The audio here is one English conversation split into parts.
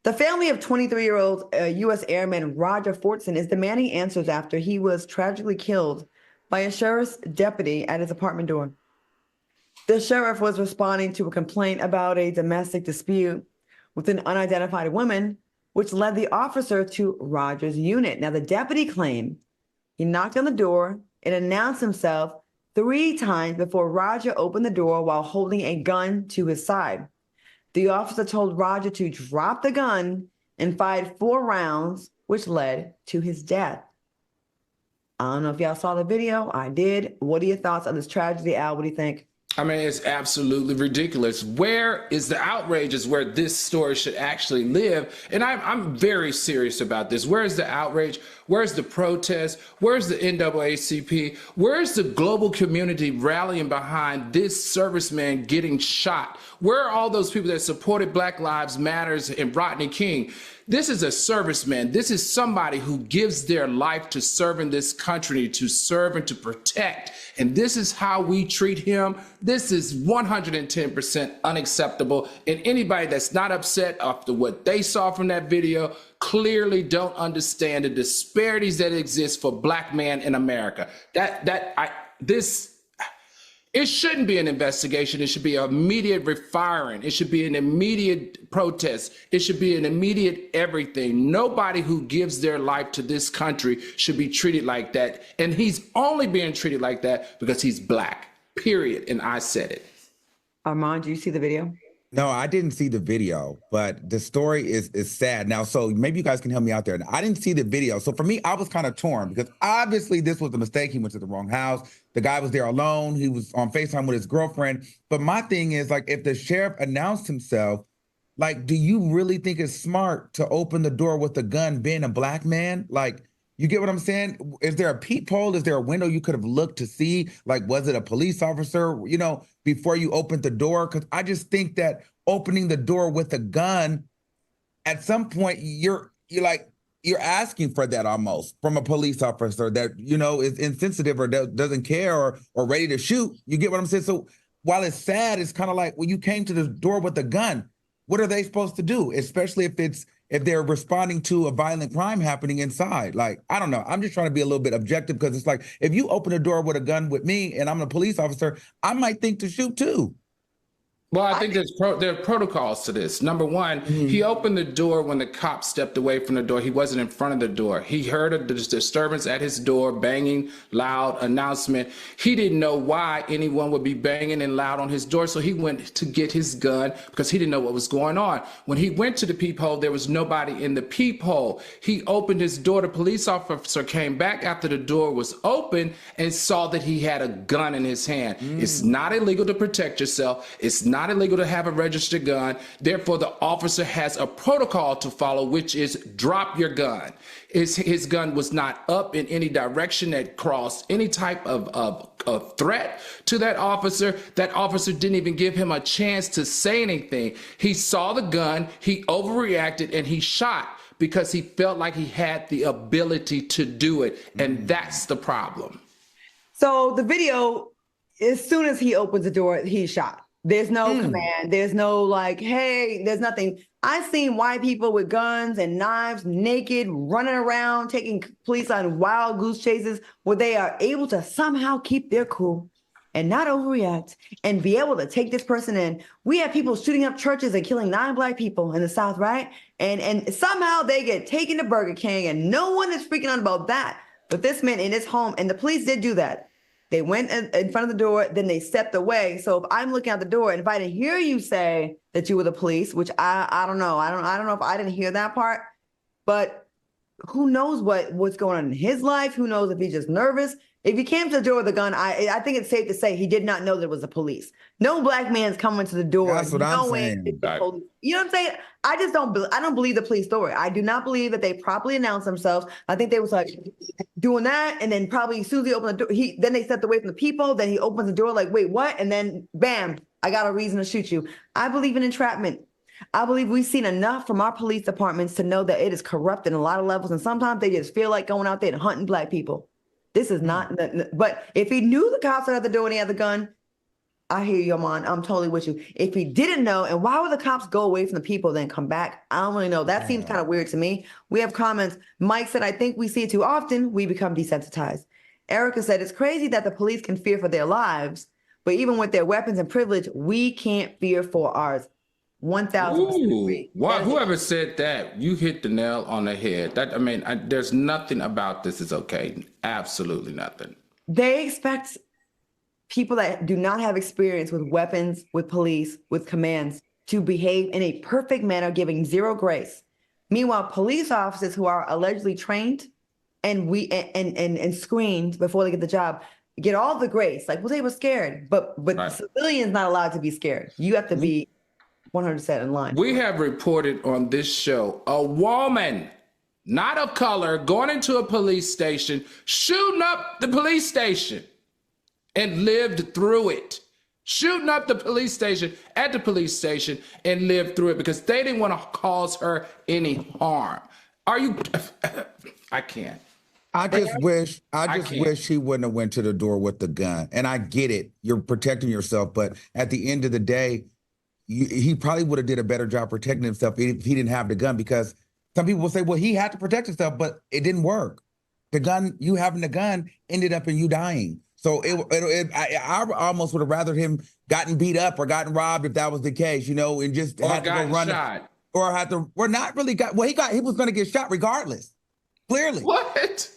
The family of 23-year-old U.S. Airman Roger Fortson is demanding answers after he was tragically killed by a sheriff's deputy at his apartment door. The sheriff was responding to a complaint about a domestic dispute with an unidentified woman, which led the officer to Roger's unit. Now, the deputy claimed he knocked on the door and announced himself 3 times before Roger opened the door while holding a gun to his side. The officer told Roger to drop the gun and fired 4 rounds, which led to his death. I don't know if y'all saw the video. I did. What are your thoughts on this tragedy, Al? What do you think? I mean, it's absolutely ridiculous. Where is the outrage is where this story should actually live. And I'm very serious about this. Where is the outrage? Where's the protest? Where's the NAACP? Where's the global community rallying behind this serviceman getting shot? Where are all those people that supported Black Lives Matters and Rodney King? This is a serviceman. This is somebody who gives their life to serve in this country, to serve and to protect. And this is how we treat him. This is 110% unacceptable. And anybody that's not upset after what they saw from that video clearly don't understand the disparities that exist for Black men in America. It shouldn't be an investigation. It should be an immediate refiring. It should be an immediate protest. It should be an immediate everything. Nobody who gives their life to this country should be treated like that. And he's only being treated like that because he's Black, period. And I said it. Armand, do you see the video? No, I didn't see the video, but the story is sad. Now, so maybe you guys can help me out there. I didn't see the video. So for me, I was kind of torn because obviously this was a mistake. He went to the wrong house. The guy was there alone. He was on FaceTime with his girlfriend. But my thing is, like, if the sheriff announced himself, like, do you really think it's smart to open the door with a gun being a Black man? Like, you get what I'm saying? Is there a peephole? Is there a window you could have looked to see? Like, was it a police officer, you know, before you opened the door? Because I just think that opening the door with a gun, at some point, you're asking for that almost from a police officer that, you know, is insensitive or doesn't care or ready to shoot. You get what I'm saying? So while it's sad, it's kind of like, well, you came to the door with a gun. What are they supposed to do? Especially if they're responding to a violent crime happening inside. Like, I don't know. I'm just trying to be a little bit objective because it's like, if you open the door with a gun with me and I'm a police officer, I might think to shoot too. Well, I think there are protocols to this. Number one, he opened the door when the cop stepped away from the door. He wasn't in front of the door. He heard a disturbance at his door, banging, loud announcement. He didn't know why anyone would be banging and loud on his door, so he went to get his gun because he didn't know what was going on. When he went to the peephole, there was nobody in the peephole. He opened his door. The police officer came back after the door was open and saw that he had a gun in his hand. It's not illegal to protect yourself. It's not illegal to have a registered gun. Therefore, the officer has a protocol to follow, which is drop your gun. His gun was not up in any direction that crossed any type of threat to that officer. That officer didn't even give him a chance to say anything. He saw the gun, he overreacted, and he shot because he felt like he had the ability to do it. And that's the problem. So the video, as soon as he opens the door, he's shot. There's no command. There's no like, hey, there's nothing. I've seen white people with guns and knives, naked, running around, taking police on wild goose chases where they are able to somehow keep their cool and not overreact and be able to take this person in. We have people shooting up churches and killing 9 Black people in the South, right? And somehow they get taken to Burger King and no one is freaking out about that. But this man in his home, and the police did do that. They went in front of the door, then they stepped away. So if I'm looking out the door, and if I didn't hear you say that you were the police, which I don't know. I don't know if I didn't hear that part, but who knows what's going on in his life? Who knows if he's just nervous? If he came to the door with a gun, I think it's safe to say he did not know there was a police. No Black man's coming to the door. That's what I'm saying. You know what I'm saying? I don't believe the police story. I do not believe that they properly announced themselves. I think they was like doing that. And then probably as soon as he opened the door, then they stepped away from the people. Then he opens the door like, wait, what? And then bam, I got a reason to shoot you. I believe in entrapment. I believe we've seen enough from our police departments to know that it is corrupt in a lot of levels. And sometimes they just feel like going out there and hunting Black people. This is not, but if he knew the cops were at the door and he had the gun, I hear you, Amon. I'm totally with you. If he didn't know, and why would the cops go away from the people then come back? I don't really know. That seems kind of weird to me. We have comments. Mike said, I think we see it too often. We become desensitized. Erica said, it's crazy that the police can fear for their lives, but even with their weapons and privilege, we can't fear for ours. 1,000%. Wow, whoever said that, you hit the nail on the head. There's nothing about this is okay. Absolutely nothing. They expect people that do not have experience with weapons, with police, with commands to behave in a perfect manner, giving zero grace. Meanwhile, police officers who are allegedly trained and screened before they get the job get all the grace. Like, well, they were scared, but right. Civilians not allowed to be scared. You have to be 100% in line. We have reported on this show a woman, not of color, going into a police station, shooting up the police station, and lived through it. Shooting up the police station at the police station and lived through it because they didn't want to cause her any harm. I can't. I just wish he wouldn't have went to the door with the gun. And I get it. You're protecting yourself. But at the end of the day, he probably would have did a better job protecting himself if he didn't have the gun, because some people will say, well, he had to protect himself, but it didn't work. The gun, you having the gun ended up in you dying. So I almost would have rather him gotten beat up or gotten robbed if that was the case, and just had to go run shot. Or had to, or not really got, well, he was going to get shot regardless. Clearly. What?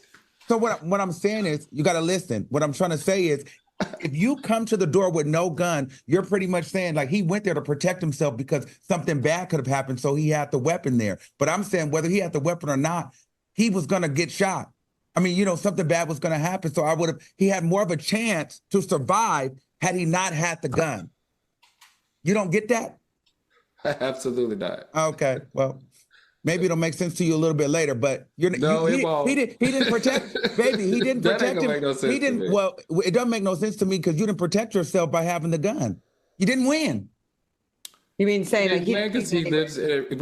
So what I'm saying is, you got to listen. What I'm trying to say is, if you come to the door with no gun, you're pretty much saying like he went there to protect himself because something bad could have happened. So he had the weapon there. But I'm saying whether he had the weapon or not, he was going to get shot. I mean, something bad was going to happen. So he had more of a chance to survive had he not had the gun. You don't get that? Absolutely not. Okay. Well, maybe it'll make sense to you a little bit later, but it won't. He didn't protect, baby. He didn't protect him. No, he didn't. Well, it doesn't make no sense to me because you didn't protect yourself by having the gun. You didn't win. You mean saying we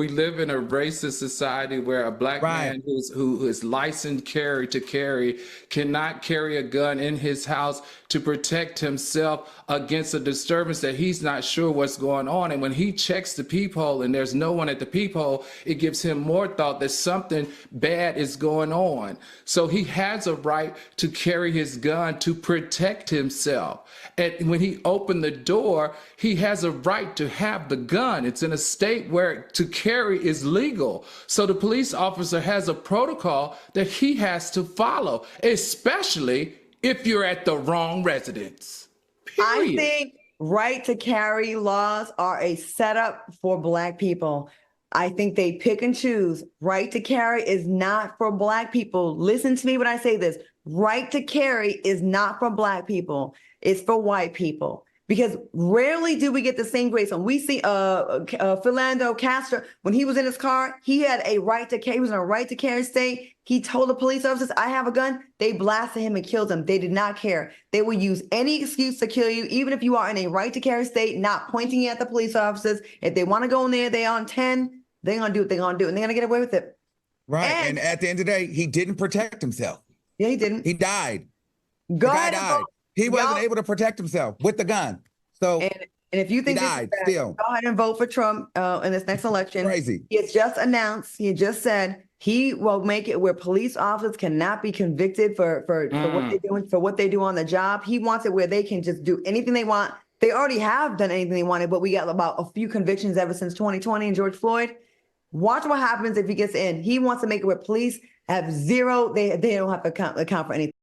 live in a racist society where a black man who is licensed to carry cannot carry a gun in his house to protect himself against a disturbance that he's not sure what's going on. And when he checks the peephole and there's no one at the peephole, it gives him more thought that something bad is going on. So he has a right to carry his gun to protect himself. And when he opened the door, he has a right to have the gun. It's in a state where to carry is legal. So the police officer has a protocol that he has to follow, especially if you're at the wrong residence. Period. I think right to carry laws are a setup for Black people. I think they pick and choose. Right to carry is not for Black people. Listen to me when I say this. Right to carry is not for Black people. It's for white people. Because rarely do we get the same grace. When we see Philando Castro, when he was in his car, he had a right to carry. He was in a right to carry state. He told the police officers, I have a gun. They blasted him and killed him. They did not care. They will use any excuse to kill you, even if you are in a right to carry state, not pointing at the police officers. If they want to go in there, they're on 10, they're going to do what they're going to do, and they're going to get away with it. Right. And at the end of the day, he didn't protect himself. Yeah, he didn't. He died. Go ahead and vote. He wasn't able to protect himself with the gun. So and if you think he died, still, go ahead and vote for Trump in this next election. Crazy. He has just announced, he just said he will make it where police officers cannot be convicted for what they're doing, for what they do on the job. He wants it where they can just do anything they want. They already have done anything they wanted, but we got about a few convictions ever since 2020 and George Floyd. Watch what happens if he gets in. He wants to make it where police have zero, they don't have to account for anything.